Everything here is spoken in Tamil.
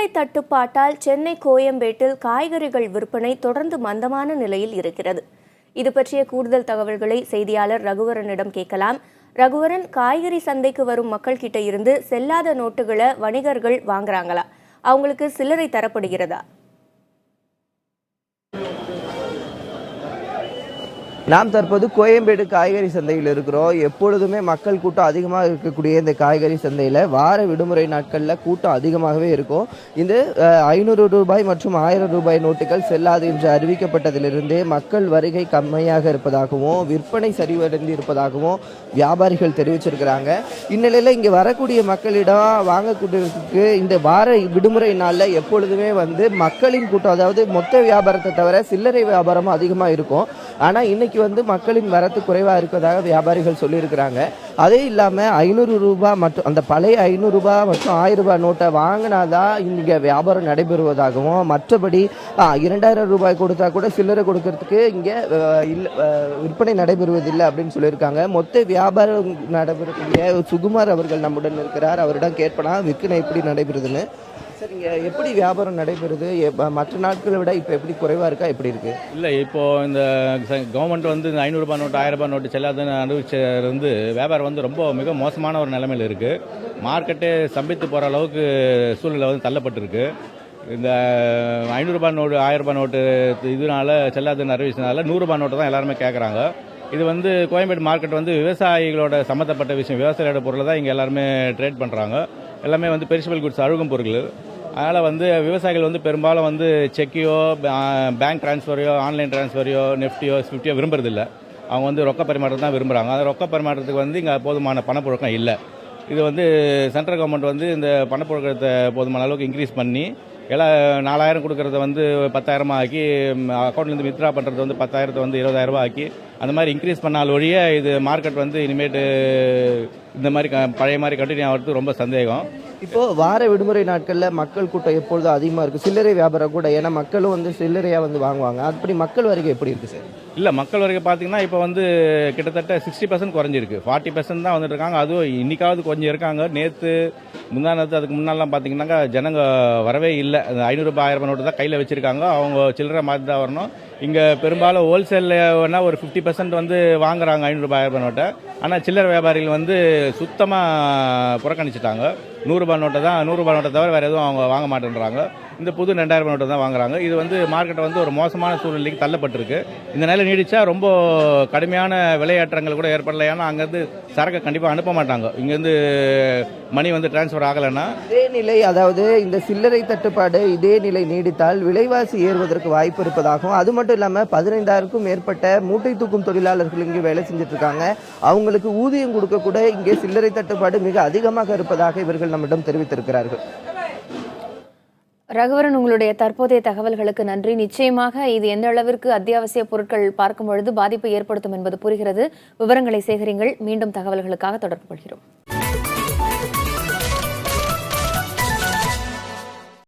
சில்லறை தட்டுப்பாட்டால் சென்னை கோயம்பேட்டில் காய்கறிகள் விற்பனை தொடர்ந்து மந்தமான நிலையில் இருக்கிறது. இது பற்றிய கூடுதல் தகவல்களை செய்தியாளர் ரகுவரனிடம் கேட்கலாம். ரகுவரன், காய்கறி சந்தைக்கு வரும் மக்கள் கிட்ட இருந்து செல்லாத நோட்டுகளை வணிகர்கள் வாங்குறாங்களா? அவங்களுக்கு சில்லறை தரப்படுகிறதா? நாம் தற்போது கோயம்பேடு காய்கறி சந்தையில் இருக்கிறோம். எப்பொழுதுமே மக்கள் கூட்டம் அதிகமாக இருக்கக்கூடிய இந்த காய்கறி சந்தையில் வார விடுமுறை நாட்களில் கூட்டம் அதிகமாகவே இருக்கும். இந்த 500 ரூபாய் மற்றும் 1000 ரூபாய் நோட்டுகள் செல்லாது என்று அறிவிக்கப்பட்டதிலிருந்தே மக்கள் வருகை கம்மியாக இருப்பதாகவும் விற்பனை சரிவடைந்து இருப்பதாகவும் வியாபாரிகள் தெரிவிச்சிருக்கிறாங்க. இந்நிலையில் இங்கே வரக்கூடிய மக்களிடம் வாங்கக்கூடியதுக்கு இந்த வார விடுமுறை நாளில் எப்பொழுதுமே மக்களின் கூட்டம், அதாவது மொத்த வியாபாரத்தை தவிர சில்லறை வியாபாரமும் அதிகமாக இருக்கும். ஆனால் இன்னைக்கு மக்களின் வரத்து குறைவாக இருக்கிறதாக வியாபாரிகள் சொல்லியிருக்கிறாங்க. அதே இல்லாமல் 500 ரூபாய் மற்றும் அந்த பழைய 500 ரூபாய் மற்றும் 1000 ரூபாய் நோட்டை வாங்கினாதான் இங்கே வியாபாரம் நடைபெறுவதாகவும், மற்றபடி 2000 ரூபாய் கொடுத்தா கூட சில்லறை கொடுக்கறதுக்கு இங்கே விற்பனை நடைபெறுவதில்லை அப்படின்னு சொல்லியிருக்காங்க. மொத்த வியாபாரம் நடைபெறக்கூடிய சுகுமார் அவர்கள் நம்முடன் இருக்கிறார். அவரிடம் கேட்பலாம் விற்பனை எப்படி நடைபெறுதுன்னு. சார், இங்கே எப்படி வியாபாரம் நடைபெறுது? மற்ற நாட்களை விட இப்போ எப்படி குறைவாக இருக்கா, எப்படி இருக்குது? இல்லை, இப்போது இந்த கவர்மெண்ட் இந்த 500 ரூபாய் நோட்டு 1000 ரூபாய் நோட்டு செல்லாதுன்னு அறிவிச்சிருந்து வியாபாரம் மிக மோசமான ஒரு நிலைமையில் இருக்குது. மார்க்கெட்டே ஸ்தம்பித்து போகிற அளவுக்கு சூழ்நிலை தள்ளப்பட்டிருக்கு. இந்த 500 ரூபாய் நோட்டு 1000 ரூபாய் நோட்டு இதனால செல்லாதுன்னு அறிவிச்சதுனால 100 ரூபாய் நோட்டு தான் எல்லாருமே கேட்குறாங்க. இது கோயம்பேடு மார்க்கெட் விவசாயிகளோட சம்மந்தப்பட்ட விஷயம். விவசாயியோட பொருளை தான் இங்கே எல்லாருமே ட்ரேட் பண்ணுறாங்க. எல்லாமே பெரிஷபிள் குட்ஸ், அழுகும் பொருட்கள். அதனால் விவசாயிகள் பெரும்பாலும் செக்கையோ பேங்க் டிரான்ஸ்ஃபரையோ ஆன்லைன் டிரான்ஸ்ஃபரையோ நெஃப்டியோ ஸ்விஃப்டியோ விரும்புறதில்லை. அவங்க ரொக்க பரிமாற்றம் தான் விரும்புகிறாங்க. அந்த ரொக்க பரிமாற்றத்துக்கு இங்கே போதுமான பணப்புழக்கம் இல்லை. இது சென்ட்ரல் கவர்மெண்ட் இந்த பணப்புழக்கத்தை போதுமான அளவுக்கு இன்க்ரீஸ் பண்ணி எல்லாம் 4000 கொடுக்கறத 10,000 ஆக்கி, அக்கௌண்ட்லேருந்து வித்ரா பண்ணுறது 10,000 20,000 ரூபா ஆக்கி அந்த மாதிரி இன்க்ரீஸ் பண்ணால் ஒழிய இது மார்க்கெட் இனிமேட்டு இந்த மாதிரி பழைய மாதிரி கண்டினியூ ஆகிறது ரொம்ப சந்தேகம். இப்போது வார விடுமுறை நாட்களில் மக்கள் கூட்டம் எப்பொழுதும் அதிகமாக இருக்குது. சில்லறை வியாபாரம் கூட, ஏன்னா மக்களும் சில்லறையாக வாங்குவாங்க. அப்படி மக்கள் வருகை எப்படி இருக்குது சார்? இல்லை, மக்கள் வருகை பார்த்தீங்கன்னா இப்போ கிட்டத்தட்ட 60% குறைஞ்சிருக்கு. 40% தான் இருக்காங்க. அதுவும் இன்னைக்காவது கொஞ்சம் இருக்காங்க. நேற்று முந்தானத்து அதுக்கு முன்னாலாம் பார்த்தீங்கன்னாக்கா ஜனங்க வரவே இல்லை. அந்த 500 ரூபாய் 1000 ரூபாய் நோட்டு தான் கையில் வச்சுருக்காங்க. அவங்க சில்லறை மாதிரி தான் வரணும். இங்கே பெரும்பாலும் ஹோல்சேலில் வேணால் ஒரு 50% வாங்குறாங்க 500 ரூபாய் 1000 ரூபாய் நோட்டை. ஆனால் சில்லறை வியாபாரிகள் சுத்தமாக புறக்கணிச்சிட்டாங்க. 100 ரூபாய் நோட்டை தான், 100 ரூபாய் நோட்டை தவிர வேறு எதுவும் அவங்க வாங்க மாட்டேன்றாங்க. இந்த புது 2000 ரூபாய் நோட்டை தான் வாங்குறாங்க. இது மார்க்கெட்டை ஒரு மோசமான சூழ்நிலைக்கு தள்ளப்பட்டிருக்கு. இந்த நிலை நீடிச்சா ரொம்ப கடுமையான விலையேற்றங்கள் கூட ஏற்படலை. ஏன்னா அங்கேருந்து சரக்கை கண்டிப்பாக அனுப்ப மாட்டாங்க. இங்கேருந்து மணி டிரான்ஸ்ஃபர் ஆகலைன்னா இதே நிலை, அதாவது இந்த சில்லறை தட்டுப்பாடு இதே நிலை நீடித்தால் விலைவாசி ஏறுவதற்கு வாய்ப்பு இருப்பதாகவும், அது மட்டும் இல்லாமல் 15,000க்கும் மேற்பட்ட மூட்டை தூக்கும் தொழிலாளர்கள் இங்கே வேலை செஞ்சுட்டு இருக்காங்க. அவங்களுக்கு ஊதியம் கொடுக்க கூட இங்கே சில்லறை தட்டுப்பாடு மிக அதிகமாக இருப்பதாக இவர்கள் நம்மிடம் தெரிவித்திருக்கிறார்கள். ரகுவரன், உங்களுடைய தற்போதைய தகவல்களுக்கு நன்றி. நிச்சயமாக இது எந்த அளவிற்கு அத்தியாவசிய பொருட்கள் பார்க்கும் பொழுது பாதிப்பை ஏற்படுத்தும் என்பது புரிகிறது. விவரங்களை சேகரிங்கள். மீண்டும் தகவல்களுக்காக தொடர்பு கொள்கிறோம்.